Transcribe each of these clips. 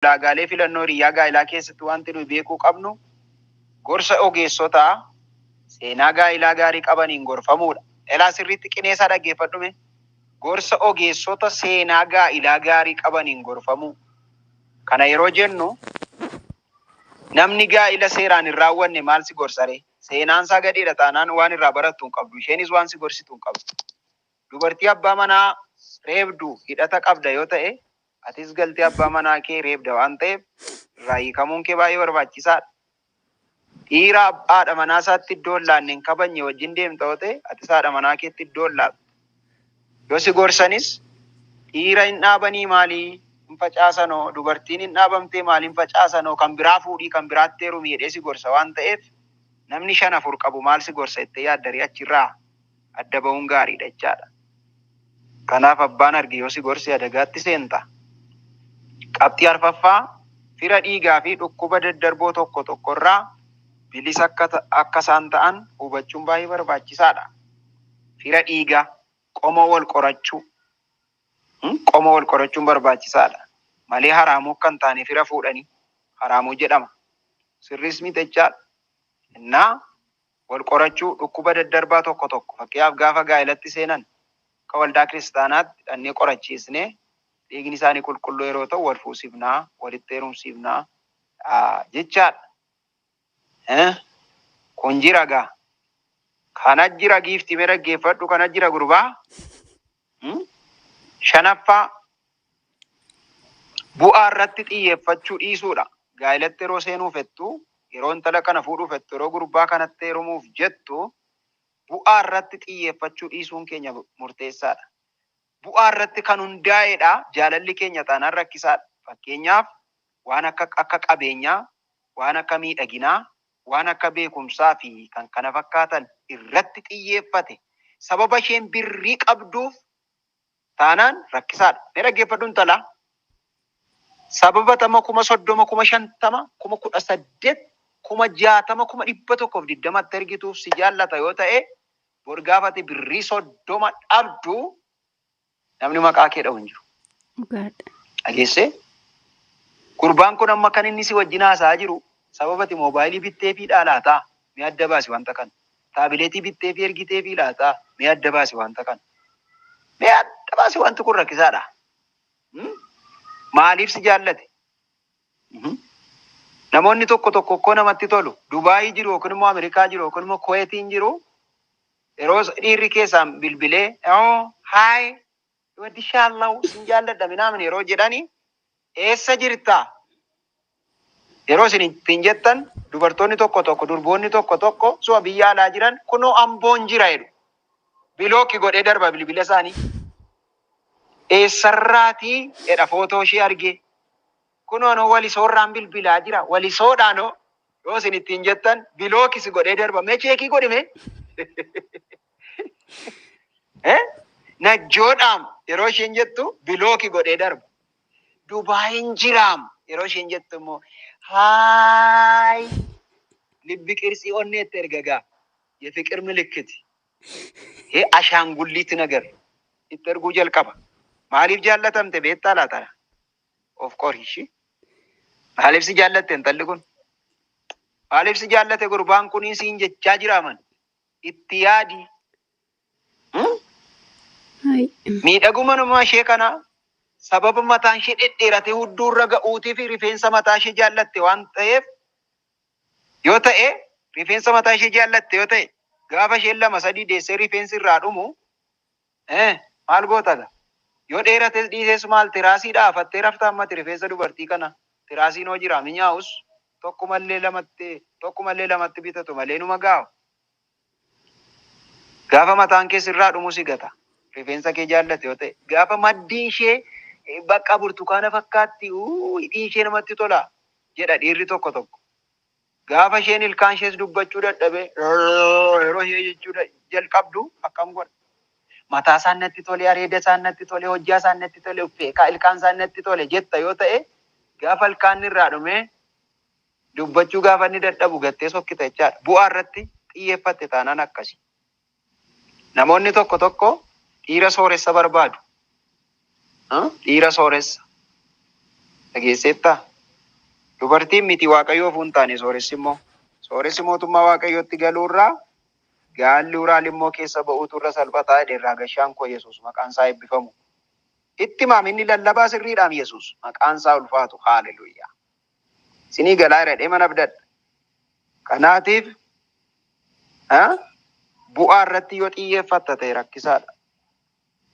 Laagaalee filannoo hiriyaa gaa'ilaa keessatti wanti nuyi beekuu qabnu gorsa ogeessotaa seenaa gaa'ilaa gaarii qabaniin gorfamuudha. Elaa sirriitti qineesaa dhaggeeffadhume. Gorsa ogeessota seenaa gaa'ilaa gaarii qabaniin gorfamuu. Kana yeroo jennu namni gaa'ila seeraan hin raawwanne maal si gorsaree? Seenaan isaa gadheedha taanaan waan irraa barattu hin qabdu. Isheenis waan si gorsitu hin qabdu. Dubartii abbaa manaa reebdu hidhata qabda yoo ta'e, atis galtee abbaa manaa kee reebda waan ta'eef irraa hiikamuun kee baay'ee barbaachisaadha. Dhiira haadha manaa isaatti iddoo hin laanne hin kabajne wajjin deemta yoo ta'e, atis haadha manaa keetti iddoo hin laatu. Yoo si gorsanis dhiira hin dhaabanii maalii hin facaasanoo, dubartiin hin dhaabamtee maaliin facaasanoo, kan biraa fuudhii kan biraatti heerumii jedhee si gorsa waan ta'eef namni 5-4 qabu maal si gorsa jettee yaaddarii achirraa adda ba'uun gaariidha jechaadha. Kanaaf abbaan arge yoo si gorse adagaatti seenta. Qabxii arfaffaa fira dhiigaa fi dhukkuba daddarboo tokko tokkorraa bilisa akka isaan ta'an hubachuun baay'ee barbaachisaadha. Fira dhiigaa qomoo wal qorachuu. Qomoo wal qorachuun barbaachisaadha. Malee haraamuu kan taane fira fuudhanii haraamuu jedhama. Sirris miti jechaadha. Innaa wal qorachuu dhukkuba daddarbaa tokko tokko fakkeenyaaf gaafa gaa'ilatti seenan akka waldaa kiristaanaatti dhannee qorachiisnee dhiigni isaanii qulqulluu yeroo ta'u wal fuusifnaa, walitti heerumsiifnaa jechaadha. Kun jira gaa. Kana jira giiftii mee dhaggeeffadhu, kana jira gurbaa. 5ffaa bu'aa irratti xiyyeeffachuu dhiisuudha. Gaa'ilatti yeroo seenuuf jettu, yeroo intala kana fuudhuuf jettu, yeroo gurbaa kanatti heerumuuf jettu bu'aa irratti xiyyeeffachuu dhiisuun keenya murteessaadha. Bu'aa irratti kan hundaa'edha. Jaalalli keenya taanaan rakkisaadha. Fakkeenyaaf waan akka qabeenyaa, waan akka miidhaginaa, waan akka beekumsaa fi kan kana fakkaatan irratti xiyyeeffate sababa isheen birrii qabduuf taanaan rakkisaadha. Mee dhaggeeffadhu intala. Sababa 30,000, 50,000, 18,000, 60,000, 120 ergituuf si jaallata yoo ta'e, bor gaafate birrii 30 dhabdu namni maqaa kee dha'u hin jiru. Dhageessee? Gurbaan kun amma kan inni si wajjin haasa'aa jiru sababati moobaayilii bittee fi dhaalaataa mee adda baasi wanta kana. Taabileetii bittee fi ergitee fi laataa mee adda baasi wanta kana. Mee adda baasi wanti kun rakkisaadha. Maaliif si jaallate? Namoonni tokko tokko namatti tolu. Dubaayii jiru yookiin immoo Ameerikaa jiru yookiin immoo Kuweetiin jiru. Yeroo dhiirri keessaan bilbilee haay waddi shaallahu sin jaalladha minaamin yeroo jedhani eessa jirtaa? Yeroo isin ittiin jettan dubartoonni tokko tokko durboonni tokko tokko su'a biyya alaa jiran kunoo amboon jira jedhu. Bilooki godhee darba bilbila isaanii. Eessarraatii jedha footoo ishee argee. Kunoo walisoorraan bilbilaa jira. Walisoodhaanoo yoo isin ittiin jettan bilookis godhee darba. Mee cheekii godhime? Najjoodhaam yeroo isheen jettu bilooki godhee darba. Dubaayin jiraam yeroo isheen jettu immoo haay ልብ ቅርጽ ኦኔት ተርገጋ የፍቅር ምልክት ይሄ አሻንጉሊት ነገር ይተርጉ ጀልቀባ ማሊፍ ጃለተምተ ቤታላታ ኦፍ ኮርስ ማሊፍ ሲጃለተ እንተልኩን ማሊፍ ሲጃለተ ጉርባን ኩኒ ሲንጀቻ ጅራመን ኢትያዲ ሚደጉመን ማሼ ከና ሰበብ መታንሽ ደደራቴ ሁዱር ረጋኡቲ ፊ ሪፌንሰ መታሽ ጃለተ ዋን ጠየፍ yoo ta'e rifeensa mataa ishee jaallatte yoo ta'e gaafa isheen 2-3 deessee rifeensi irraa dhumu maal goota yoo dheerates dhiises maal tiraasii dhaafattee raftaa ammatti rifeensa dubartii kana tiraasiin hoo jira minyaa'us tokkumallee lamatti bitatu malee numa gaa'u gaafa mataan kee sirraa dhumu si gata rifeensa kee jaallatte yoo ta'e gaafa maddiin ishee bakka burtukaana fakkaatti hidhiin ishee namatti tola jedha dhiirri tokko tokko. Gaafa isheen ilkaan ishees dubbachuu dadhabe yeroo ishee jechuudha jalqabdu akkam godha. Mataa isaan natti tole, areeda isaan natti tole, hojjaa isaan natti tole, uffeekaa ilkaan isaan natti tole jetta yoo ta'e gaafa ilkaan irraa dhume dubbachuu gaafa inni dadhabu gattee sokkita jechaadha. Bu'aa irratti xiyyeeffatte taanaan akkasi. Namoonni tokko tokko dhiira sooressa barbaadu. Dhiira sooressa. Dhageesseettaa? Dubartiin miti waaqayyoof hin taane sooressi immoo. Sooressi mootummaa waaqayyootti galuurraa gaalli uraal immoo keessa ba'uutu irra salphataa jedheerraa gashaan koo Yesuus maqaan isaa eebbifamu. Itti maaminni lallabaa sirriidhaan Yesuus maqaan isaa ulfaatu. Haaleluyyaa. Isinii galaa jedhee mana abdadha. Kanaatiif bu'aa irratti yoo xiyyeeffatta ta'e rakkisaadha.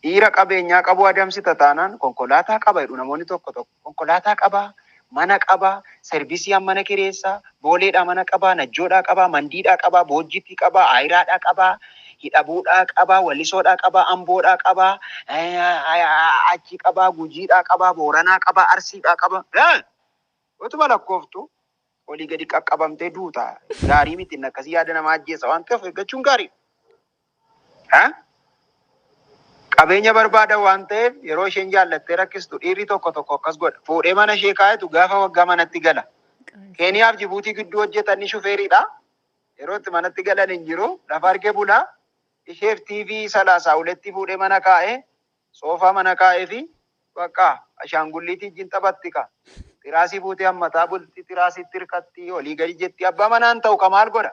Dhiira qabeenyaa qabu adamsita taanaan konkolaataa qaba jedhu namoonni tokko tokko. Konkolaataa qabaa, mana qabaa, servisii mana kireessaa, booleedhaa mana qabaa, najjoodhaa qabaa, mandiidhaa qabaa, boojjiitti qabaa, ayiraadhaa qabaa, hidhabuudhaa qabaa, wallisoodhaa qabaa, amboodhaa qabaa, achi qabaa, gujiidhaa qabaa, booranaa qabaa, arsiidhaa qabaa. Utuma lakkooftu olii gadi qaqqabamtee duuta. Gaarii miti akkasii yaada namaa ajjeessa waan ta'eef eeggachuun gaarii. Qabeenya barbaada waan ta'eef yeroo isheen jaallattee rakkistu dhiirri tokko tokko akkas godha. Fuudhee mana ishee kaayetu gaafa waggaa manatti gala. Keeniyaaf Jibuutii gidduu hojjetanni shufeeridha. Yeroo itti manatti galan hin jiru. Lafa argee bulaa. Isheef TV salaasaa uletti fuudhee mana kaa'ee soofaa mana kaa'ee fi bakka ashaangulliitii ijjiin taphatti ka. Tiraasii fuutee hammataa bulti, tiraasiitti hirkatti, olii gadi jetti. Abbaa manaan ta'u ka maal godha?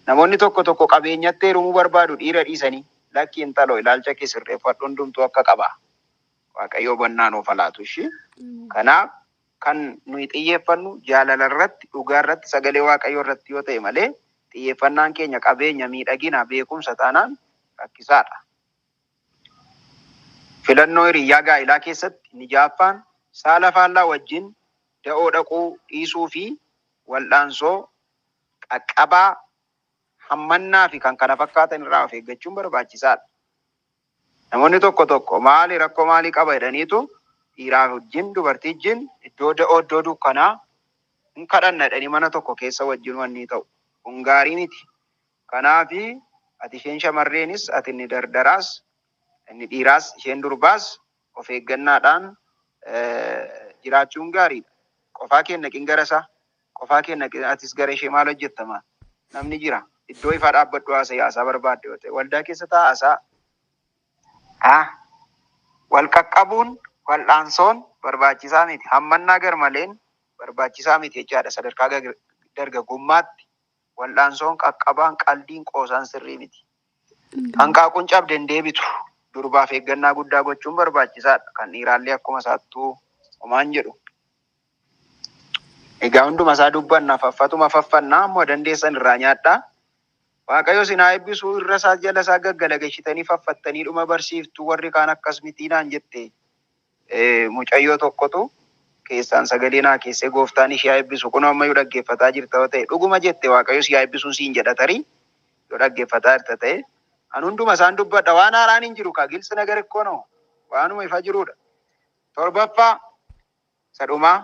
Namoonni tokko tokko qabeenyatti heerumuu barbaadu dhiira dhiisanii. Lakki intaloo ilaalcha kee sirreeffadhu hundumtuu akka qaba. Waaqayyoo bannaan of alaatu ishee. Kanaaf kan nuyi xiyyeeffannu jaalala irratti, dhugaa irratti, sagalee waaqayyoo irratti yoo ta'e malee xiyyeeffannaan keenya qabeenya, miidhagina, beekumsa taanaan rakkisaadha. Filannoo hiriyyaa gaa'ilaa keessatti inni jaaffaan saala faallaa wajjin da'oo dhaquu dhiisuu fi wal'aansoo qaqqabaa hammannaa fi kan kana fakkaatan irraa of eeggachuun barbaachisaadha. Namoonni tokko tokko maali rakkoo maalii qaba jedhaniitu dhiiraa wajjin dubartii wajjin iddoo da'oo iddoo dukkanaa hin kadhanna jedhanii mana tokko keessa wajjin wanni ta'u kun gaarii miti. Kanaafi ati isheen shamarreenis ati inni dardaraas inni dhiiraas isheen durbaas of eeggannaadhaan jiraachuun gaariidha. Qofaa keenya qingarasaa qofaa keenya atis gara ishee maal hojjettama? Namni jira. Iddoo ifaa dhaabbadhu haasaa barbaadde yoo ta'e waldaa keessa taa'asaa. Wal qaqqabuun wal'aansoon barbaachisaa miti. Hammannaa garmaleen barbaachisaa miti jechaadha. Sadarkaa dargaggummaatti wal'aansoon qaqqabaan qalbiin qoosaan sirrii miti. Hanqaaquun cabdeen deebitu. Durbaaf eeggannaa guddaa gochuun barbaachisaadha. Kan dhiiraallee akkuma isaattuu homaan jedhu. Egaa hunduma isaa dubbanna faffatuma faffannaa ammoo dandeessan irraa nyaadhaa. Waaqayyo sinaa eebbisuu irra isaa jala isaa gaggalageessitanii faffattanii dhuma barsiiftuu warri kaan akkas mitiinaan jette mucayyoo tokkotu keessaan sagalee naa keessee gooftaan ishee eebbisu kun ammayyuu dhaggeeffataa jirta yoo ta'e dhuguma jette waaqayyo si eebbisuun siin jedha tarii yoo dhaggeeffataa jirta ta'e an hunduma isaan dubbadha waan haaraan hin jiru kaa gilsi nagar ikkoono waanuma ifa jirudha. Torbaffaa sadhumaa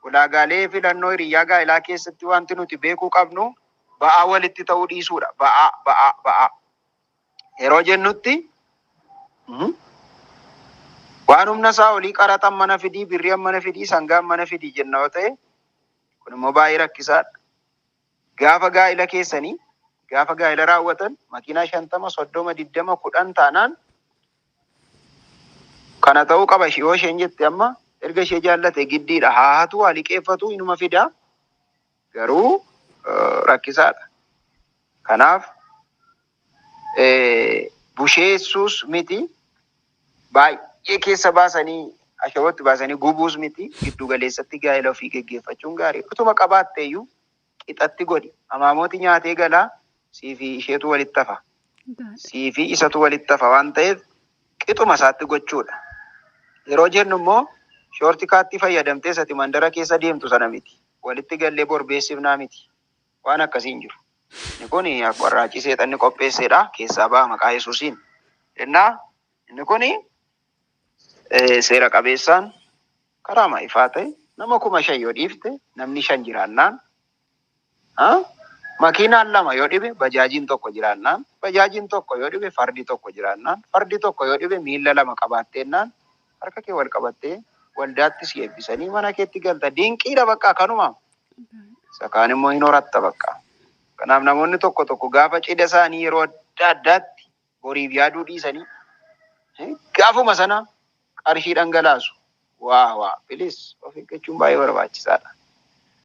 ulaagaalee filannoo hiriyyaa gaa'ilaa keessatti wanti nuti beekuu qabnu ba'aa walitti ta'uu dhiisuudha. Ba'aa. Yeroo jennutti waan humna isaa olii qaraxan mana fidii, birriin mana fidii, sangaan mana fidii jenna yoo ta'e kun immoo baay'ee rakkisaadha. Gaafa gaa'ila keessanii gaafa gaa'ila raawwatan makiinaa 50, 30, 20, 10 taanaan kana ta'uu qaba. Yoo isheen jette amma erga ishee jaallate giddiidha. Haatu waa liqeeffatu inuma fidaa garuu rakkisaadha. Kanaaf busheessuus miti baay'ee keessa baasanii ashawatti baasanii gubuus miti giddu galeessatti gaa'ela ofii geggeeffachuun gaarii. Utuma qabaatte iyyuu qixatti godhi. Amaamooti nyaatee galaa siifi isheetu walitti hafa. Siifi isatu walitti hafa waan ta'eef qixuma isaatti gochuudha. Yeroo jennu immoo shoorti kaatti fayyadamtee sati mandara keessa deemtu sana miti. Walitti gallee borbeessifnaa miti. Waan akkasiin jiru. Inni kun warraaqii seexanni qopheesseedha. Keessaa ba'a maqaa Yesuusiin. Inni kun seera qabeessaan karaa ifaa ta'e nama 5,000 yoo dhiifte namni 5 jiraannaan makiinaan 2 yoo dhibe bajaajiin tokko jiraannaan bajaajiin tokko yoo dhibe fardi tokko jiraannaan fardi tokko yoo dhibe miilla 2 qabaatteennaan harka kee wal qabattee waldaatti si eebbisanii mana keetti galta. Dinqiidha bakka kanuma. Sakaan immoo hin horatta bakka. Kanaaf namoonni tokko tokko gaafa cidha isaanii yeroo adda addaatti boriif yaaduu dhiisanii gaafuma sana qarshii dhangalaasu. Waa bilis of eeggachuun baay'ee barbaachisaadha.